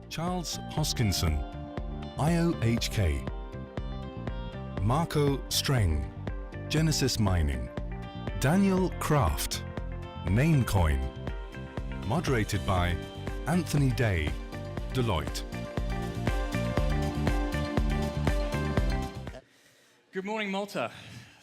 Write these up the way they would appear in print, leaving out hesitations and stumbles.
Charles Hoskinson, IOHK. Marco Streng, Genesis Mining. Daniel Kraft, Namecoin. Moderated by Anthony Day, Deloitte. Good morning, Malta.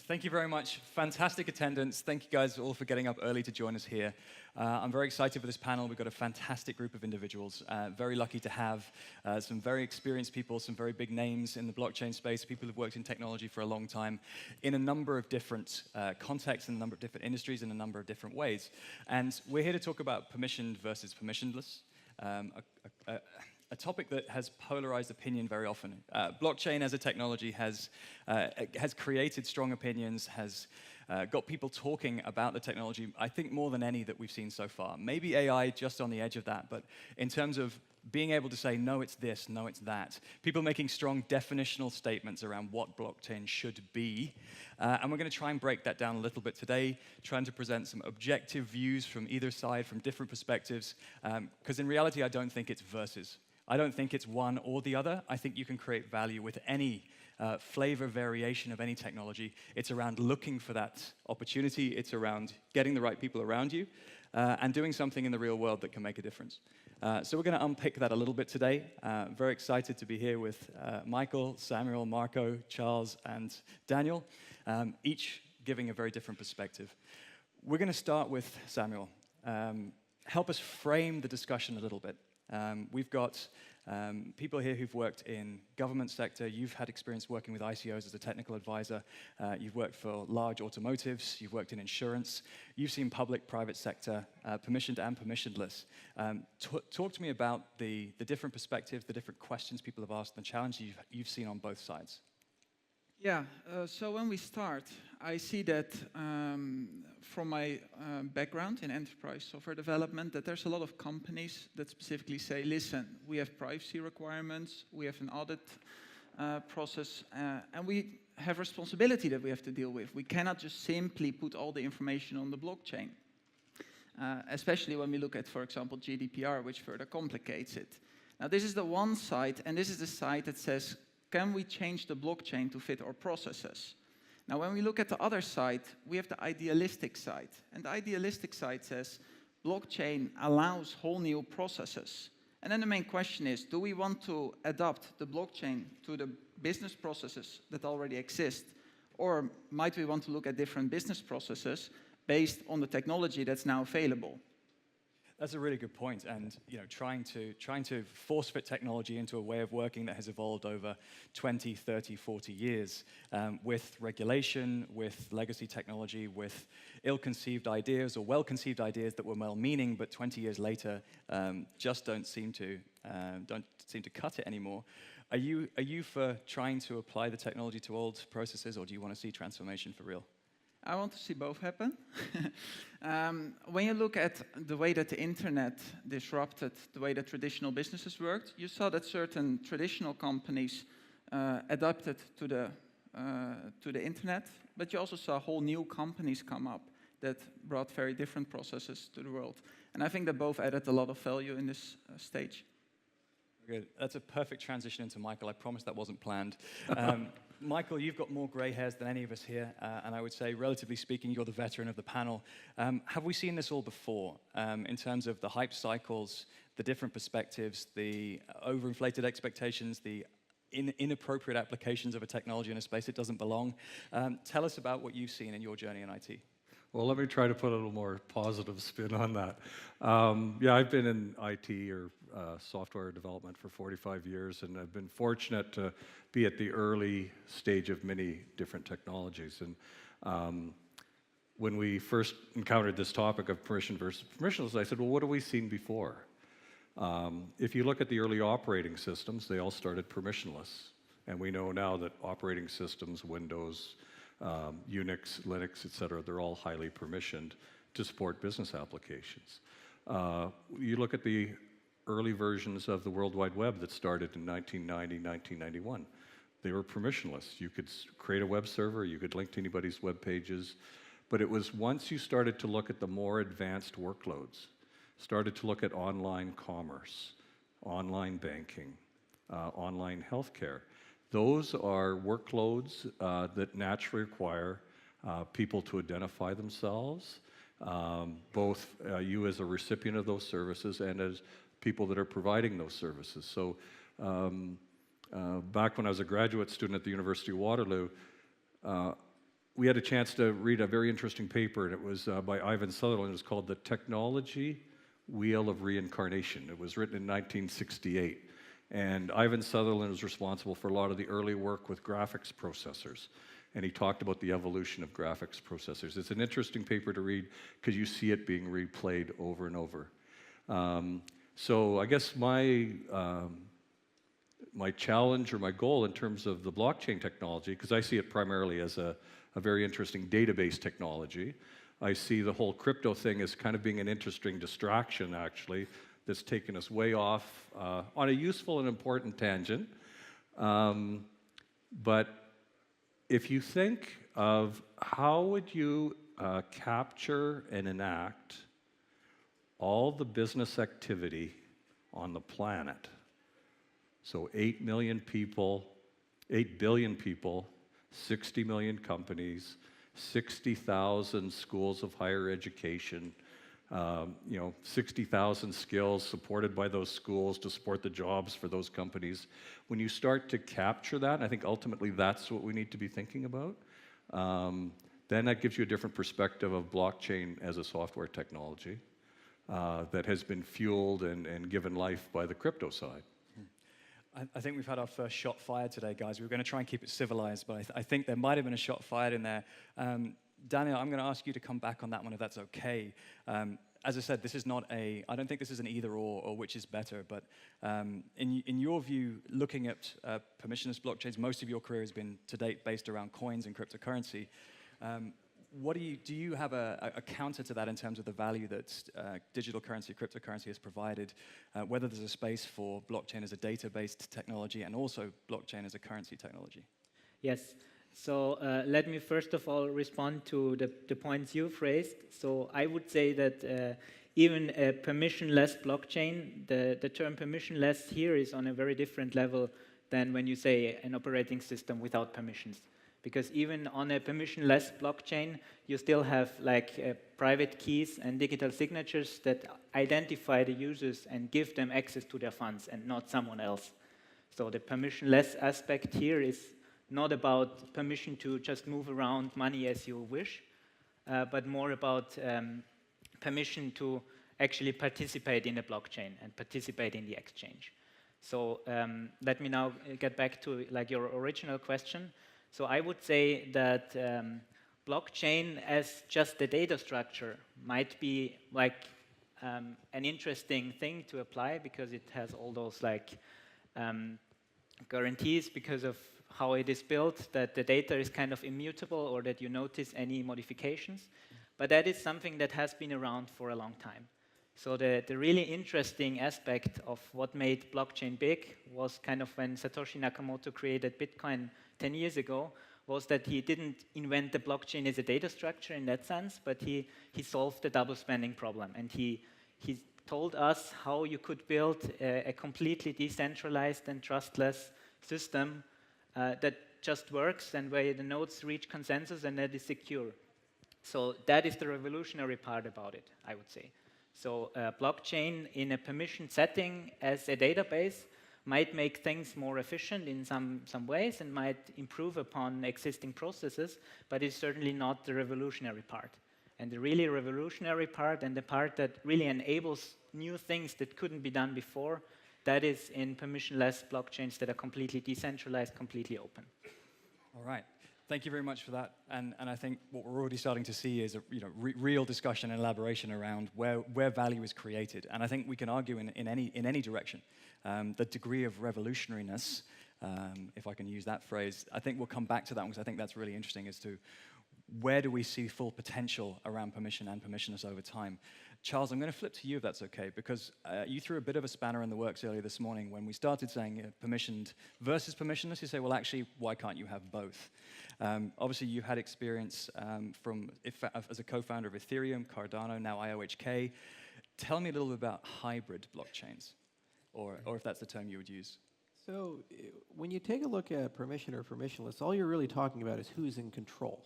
Thank you very much. Fantastic attendance. Thank you guys all for getting up early to join us here. I'm very excited for this panel. We've got a fantastic group of individuals. Very lucky to have some very experienced people, some very big names in the blockchain space, people who've worked in technology for a long time in a number of different contexts, in a number of different industries, in a number of different ways. And we're here to talk about permissioned versus permissionless. A topic that has polarized opinion very often. Blockchain as a technology has created strong opinions, has got people talking about the technology, I think more than any that we've seen so far. Maybe AI just on the edge of that, but in terms of being able to say, no, it's this, no, it's that. People making strong definitional statements around what blockchain should be. And we're going to try and break that down a little bit today, trying to present some objective views from either side, from different perspectives, because in reality, I don't think it's versus. I don't think it's one or the other. I think you can create value with any flavor variation of any technology. It's around looking for that opportunity. It's around getting the right people around you and doing something in the real world that can make a difference. So we're going to unpick that a little bit today. Very excited to be here with Michael, Samuel, Marco, Charles, and Daniel, each giving a very different perspective. We're going to start with Samuel. Help us frame the discussion a little bit. We've got people here who've worked in government sector. You've had experience working with ICOs as a technical advisor. You've worked for large automotives. You've worked in insurance. You've seen public, private sector, permissioned and permissionless. Talk to me about the different perspectives, the different questions people have asked, and the challenges you've seen on both sides. Yeah, so when we start, I see that from my background in enterprise software development, that there's a lot of companies that specifically say, listen, we have privacy requirements, we have an audit process, and we have responsibility that we have to deal with. We cannot just simply put all the information on the blockchain, especially when we look at, for example, GDPR, which further complicates it. Now, this is the one side, and this is the side that says, can we change the blockchain to fit our processes? Now, when we look at the other side, we have the idealistic side. And the idealistic side says, blockchain allows whole new processes. And then the main question is, do we want to adapt the blockchain to the business processes that already exist? Or might we want to look at different business processes based on the technology that's now available? That's a really good point, and trying to force-fit technology into a way of working that has evolved over 20, 30, 40 years with regulation, with legacy technology, with ill-conceived ideas or well-conceived ideas that were well-meaning, but 20 years later just don't seem to cut it anymore. Are you for trying to apply the technology to old processes, or do you want to see transformation for real? I want to see both happen. When you look at the way that the internet disrupted the way that traditional businesses worked, you saw that certain traditional companies adapted to the internet, but you also saw whole new companies come up that brought very different processes to the world. And I think that both added a lot of value in this stage. Good. That's a perfect transition into Michael. I promise that wasn't planned. Michael, you've got more gray hairs than any of us here, and I would say, relatively speaking, you're the veteran of the panel. Have we seen this all before, in terms of the hype cycles, the different perspectives, the overinflated expectations, the inappropriate applications of a technology in a space it doesn't belong? Tell us about what you've seen in your journey in IT. Well, let me try to put a little more positive spin on that. Yeah, I've been in IT or software development for 45 years, and I've been fortunate to be at the early stage of many different technologies. And when we first encountered this topic of permission versus permissionless, I said, well, what have we seen before? If you look at the early operating systems, they all started permissionless. And we know now that operating systems, Windows, Unix, Linux, et cetera, they're all highly permissioned to support business applications. You look at the early versions of the World Wide Web that started in 1990, 1991. They were permissionless. You could create a web server, you could link to anybody's web pages, but it was once you started to look at the more advanced workloads, started to look at online commerce, online banking, online healthcare. Those are workloads that naturally require people to identify themselves, both you as a recipient of those services and as people that are providing those services. So back when I was a graduate student at the University of Waterloo, we had a chance to read a very interesting paper, and it was by Ivan Sutherland. It was called The Technology Wheel of Reincarnation. It was written in 1968. And Ivan Sutherland was responsible for a lot of the early work with graphics processors. And he talked about the evolution of graphics processors. It's an interesting paper to read because you see it being replayed over and over. So I guess my challenge or my goal in terms of the blockchain technology, because I see it primarily as a very interesting database technology. I see the whole crypto thing as kind of being an interesting distraction, actually, that's taken us way off on a useful and important tangent. But if you think of how would you capture and enact all the business activity on the planet, so 8 million people, 8 billion people, 60 million companies, 60,000 schools of higher education, 60,000 skills supported by those schools to support the jobs for those companies. When you start to capture that, and I think ultimately that's what we need to be thinking about, then that gives you a different perspective of blockchain as a software technology that has been fueled and given life by the crypto side. I think we've had our first shot fired today, guys. We were going to try and keep it civilized, but I think there might have been a shot fired in there. Daniel, I'm going to ask you to come back on that one if that's okay. As I said, this is not I don't think this is an either or which is better, but in your view, looking at permissionless blockchains, most of your career has been to date based around coins and cryptocurrency. Do you have a counter to that in terms of the value that digital currency, cryptocurrency has provided, whether there's a space for blockchain as a data-based technology and also blockchain as a currency technology? Yes. So let me first of all respond to the points you've raised. So I would say that even a permissionless blockchain, the term permissionless here is on a very different level than when you say an operating system without permissions. Because even on a permissionless blockchain, you still have private keys and digital signatures that identify the users and give them access to their funds and not someone else. So the permissionless aspect here is not about permission to just move around money as you wish, but more about permission to actually participate in the blockchain and participate in the exchange. So let me now get back to your original question. So I would say that blockchain as just a data structure might be an interesting thing to apply because it has all those guarantees because of how it is built, that the data is kind of immutable or that you notice any modifications. But that is something that has been around for a long time. So the really interesting aspect of what made blockchain big was kind of when Satoshi Nakamoto created Bitcoin 10 years ago, was that he didn't invent the blockchain as a data structure in that sense, but he solved the double spending problem. And he told us how you could build a completely decentralized and trustless system that just works and where the nodes reach consensus and that is secure. So that is the revolutionary part about it, I would say. So blockchain in a permission setting as a database might make things more efficient in some ways and might improve upon existing processes, but it's certainly not the revolutionary part. And the really revolutionary part and the part that really enables new things that couldn't be done before, that is in permissionless blockchains that are completely decentralized, completely open. All right. Thank you very much for that. And I think what we're already starting to see is a real discussion and elaboration around where value is created. And I think we can argue in any direction. The degree of revolutionariness, if I can use that phrase, I think we'll come back to that because I think that's really interesting as to where do we see full potential around permission and permissionless over time. Charles, I'm going to flip to you if that's okay, because you threw a bit of a spanner in the works earlier this morning when we started saying permissioned versus permissionless. You say, well, actually, why can't you have both? Obviously, you had experience as a co-founder of Ethereum, Cardano, now IOHK. Tell me a little bit about hybrid blockchains. or if that's the term you would use. So when you take a look at permission or permissionless, all you're really talking about is who's in control.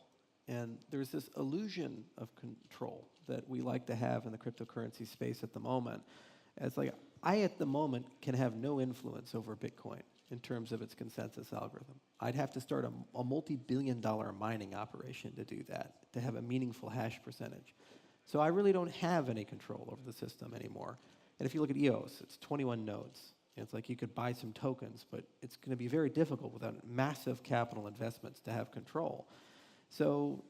And there's this illusion of control that we like to have in the cryptocurrency space at the moment. It's like, I at the moment can have no influence over Bitcoin in terms of its consensus algorithm. I'd have to start a multi-billion-dollar mining operation to do that, to have a meaningful hash percentage. So I really don't have any control over the system anymore. And if you look at EOS, it's 21 nodes. It's like you could buy some tokens, but it's going to be very difficult without massive capital investments to have control. So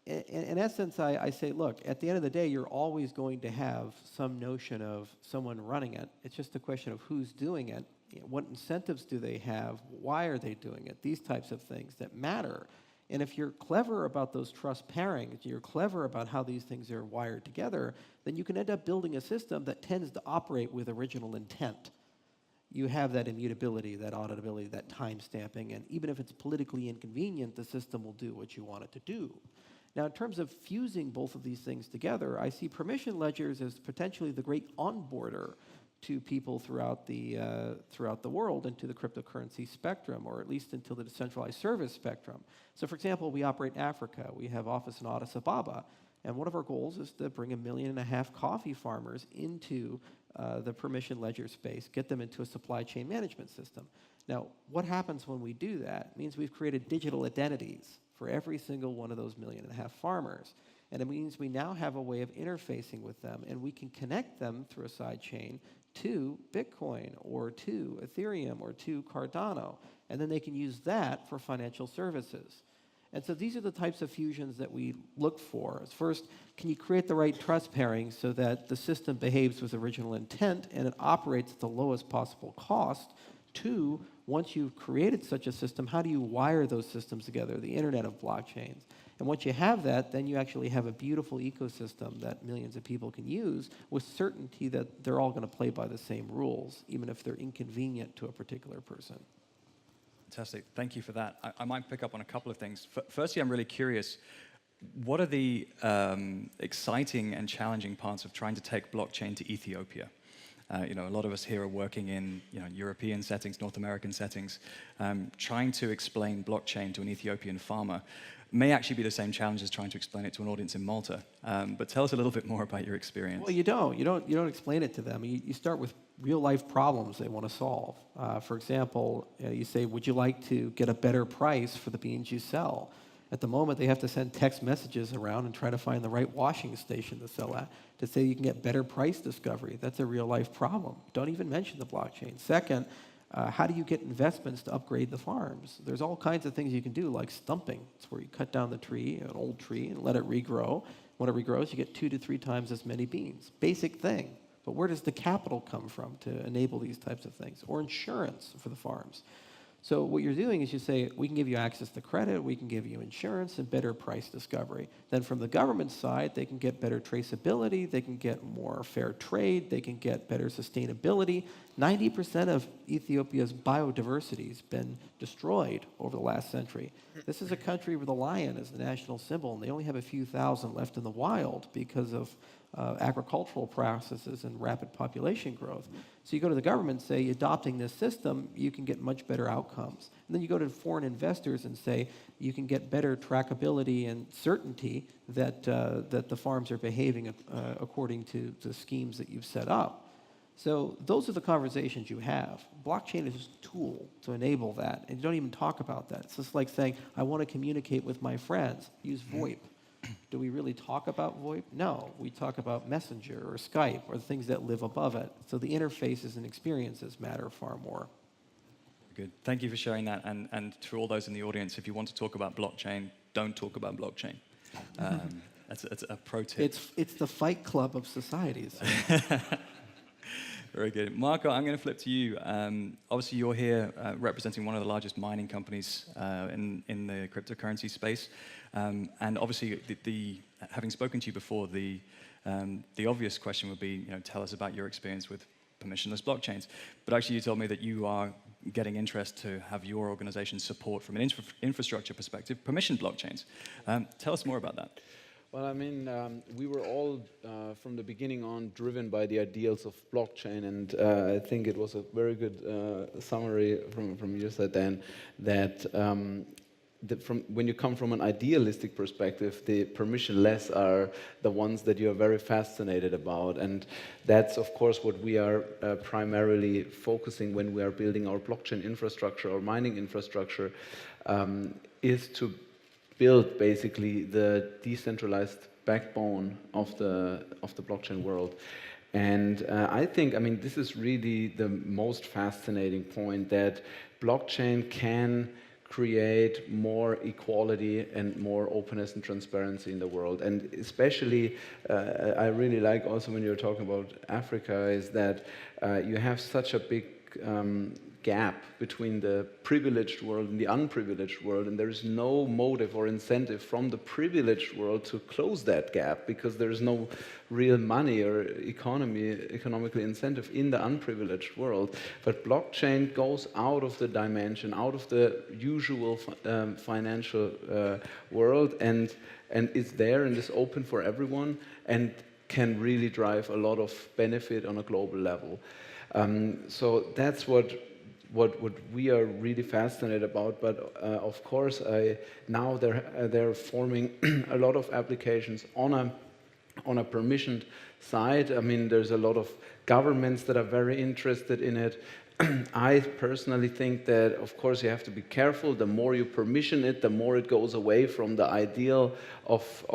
in essence, I say, look, at the end of the day, you're always going to have some notion of someone running it. It's just a question of who's doing it, what incentives do they have, why are they doing it, these types of things that matter. And if you're clever about those trust pairings, you're clever about how these things are wired together, then you can end up building a system that tends to operate with original intent. You have that immutability, that auditability, that time stamping, and even if it's politically inconvenient, the system will do what you want it to do. Now, in terms of fusing both of these things together, I see permission ledgers as potentially the great onboarder to people throughout the world into the cryptocurrency spectrum, or at least into the decentralized service spectrum. So, for example, we operate in Africa. We have office in Addis Ababa, and one of our goals is to bring 1.5 million coffee farmers into the permission ledger space, get them into a supply chain management system. Now, what happens when we do that? It means we've created digital identities for every single one of those 1.5 million farmers. And it means we now have a way of interfacing with them, and we can connect them through a side chain to Bitcoin or to Ethereum or to Cardano. And then they can use that for financial services. And so these are the types of fusions that we look for. First, can you create the right trust pairing so that the system behaves with original intent and it operates at the lowest possible cost? Two, once you've created such a system, how do you wire those systems together, the internet of blockchains? And once you have that, then you actually have a beautiful ecosystem that millions of people can use with certainty that they're all going to play by the same rules, even if they're inconvenient to a particular person. Fantastic. Thank you for that. I might pick up on a couple of things. Firstly, I'm really curious, what are the exciting and challenging parts of trying to take blockchain to Ethiopia? A lot of us here are working in European settings, North American settings. Trying to explain blockchain to an Ethiopian farmer may actually be the same challenge as trying to explain it to an audience in Malta. But tell us a little bit more about your experience. Well, you don't explain it to them. You start with real-life problems they want to solve. For example, you say, would you like to get a better price for the beans you sell? At the moment, they have to send text messages around and try to find the right washing station to sell at, to say you can get better price discovery. That's a real-life problem. Don't even mention the blockchain. Second, how do you get investments to upgrade the farms? There's all kinds of things you can do, like stumping. It's where you cut down the tree, an old tree, and let it regrow. When it regrows, you get 2 to 3 times as many beans. Basic thing. But where does the capital come from to enable these types of things? Or insurance for the farms. So what you're doing is you say, we can give you access to credit, we can give you insurance, and better price discovery. Then from the government side, they can get better traceability, they can get more fair trade, they can get better sustainability. 90% of Ethiopia's biodiversity has been destroyed over the last century. This is a country where the lion is the national symbol, and they only have a few thousand left in the wild because of agricultural practices and rapid population growth. So you go to the government and say, adopting this system, you can get much better outcomes. And then you go to foreign investors and say, you can get better trackability and certainty that the farms are behaving according to the schemes that you've set up. So those are the conversations you have. Blockchain is just a tool to enable that, and you don't even talk about that. It's just like saying, I want to communicate with my friends, use VoIP. Do we really talk about VoIP? No, we talk about Messenger or Skype or things that live above it. So the interfaces and experiences matter far more. Good. Thank you for sharing that. And to all those in the audience, if you want to talk about blockchain, don't talk about blockchain. That's a pro tip. It's the fight club of societies. Very good. Marco, I'm going to flip to you. Obviously, you're here representing one of the largest mining companies in the cryptocurrency space. And obviously, having spoken to you before, the obvious question would be, tell us about your experience with permissionless blockchains. But actually, you told me that you are getting interest to have your organization support from an infrastructure perspective permissioned blockchains. Tell us more about that. Well, I mean, we were all, from the beginning on, driven by the ideals of blockchain, and I think it was a very good summary from your side, Dan, that when you come from an idealistic perspective, the permissionless are the ones that you're very fascinated about, and that's, of course, what we are primarily focusing when we are building our blockchain infrastructure or mining infrastructure, is to build basically the decentralized backbone of the blockchain world. And I think, I mean, this is really the most fascinating point, that blockchain can create more equality and more openness and transparency in the world. And especially, I really like also when you're talking about Africa, is that you have such a big gap between the privileged world and the unprivileged world, and there is no motive or incentive from the privileged world to close that gap, because there is no real money or economical incentive in the unprivileged world. But blockchain goes out of the dimension, out of the usual financial world, and is there and is open for everyone, and can really drive a lot of benefit on a global level. So that's what we are really fascinated about, but of course, now they're forming a lot of applications on a permissioned side. I mean, there's a lot of governments that are very interested in it. I personally think that, of course, you have to be careful. The more you permission it, the more it goes away from the ideal of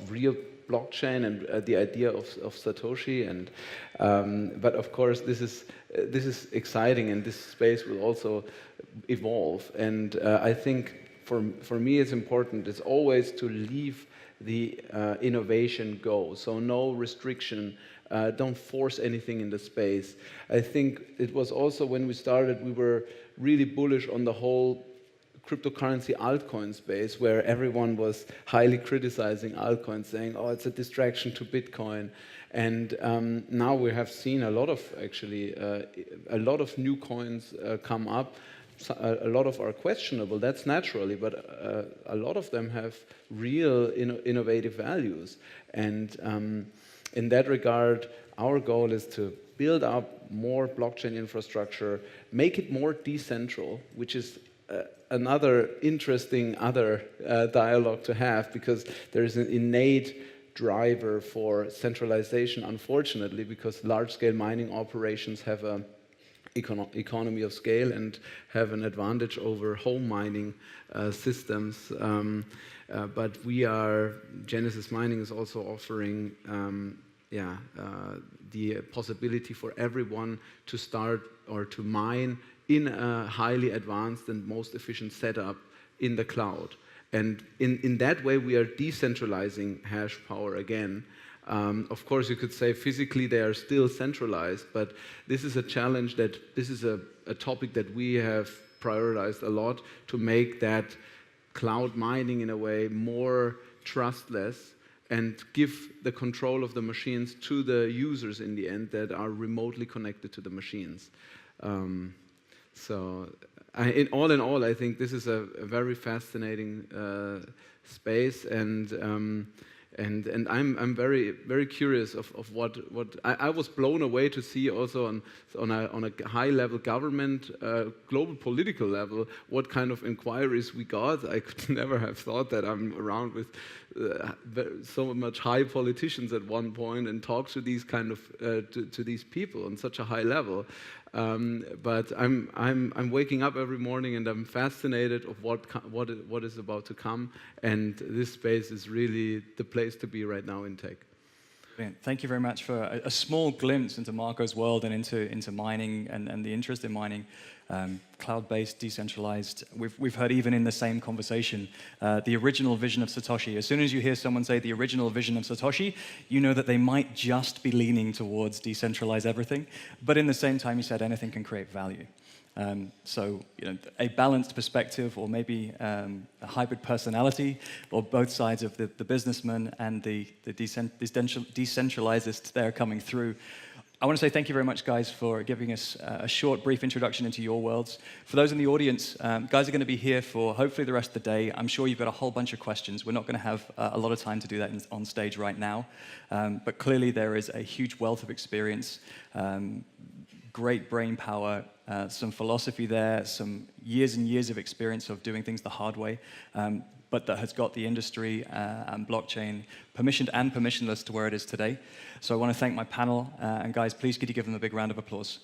real blockchain and the idea of Satoshi. And but of course, this is exciting, and this space will also evolve. And I think for me, it's important. It's always to leave the innovation go. So no restriction. Don't force anything in the space. I think it was also when we started, we were really bullish on the whole cryptocurrency altcoin space, where everyone was highly criticizing altcoins, saying, oh, it's a distraction to Bitcoin. And now we have seen a lot of, actually, a lot of new coins come up. A lot of are questionable, that's naturally, but a lot of them have real innovative values. And in that regard, our goal is to build up more blockchain infrastructure, make it more decentral, which is another interesting dialogue to have, because there is an innate driver for centralization, unfortunately, because large-scale mining operations have an economy of scale and have an advantage over home mining systems. But Genesis Mining is also offering the possibility for everyone to start or to mine in a highly advanced and most efficient setup in the cloud. And in that way, we are decentralizing hash power again. Of course, you could say physically they are still centralized, but this is a challenge this is a topic that we have prioritized a lot, to make that cloud mining in a way more trustless and give the control of the machines to the users in the end that are remotely connected to the machines. In all, I think this is a very fascinating space, and I'm very, very curious of what I was blown away to see also on a high level government, global political level, what kind of inquiries we got. I could never have thought that I'm around with so much high politicians at one point and talk to these kind of to these people on such a high level. But I'm waking up every morning and I'm fascinated of what is about to come, and this space is really the place to be right now in tech. Brilliant. Thank you very much for a small glimpse into Marco's world and into mining and the interest in mining. Cloud-based, decentralized. We've heard even in the same conversation, the original vision of Satoshi. As soon as you hear someone say the original vision of Satoshi, you know that they might just be leaning towards decentralize everything. But in the same time, you said anything can create value. So, a balanced perspective, or maybe a hybrid personality, or both sides of the businessman and the decentralizist there coming through. I want to say thank you very much, guys, for giving us a short, brief introduction into your worlds. For those in the audience, guys are going to be here for hopefully the rest of the day. I'm sure you've got a whole bunch of questions. We're not going to have a lot of time to do that on stage right now. But clearly there is a huge wealth of experience, great brain power, some philosophy there, some years and years of experience of doing things the hard way. But that has got the industry and blockchain permissioned and permissionless to where it is today. So I want to thank my panel, and guys, please could you give them a big round of applause.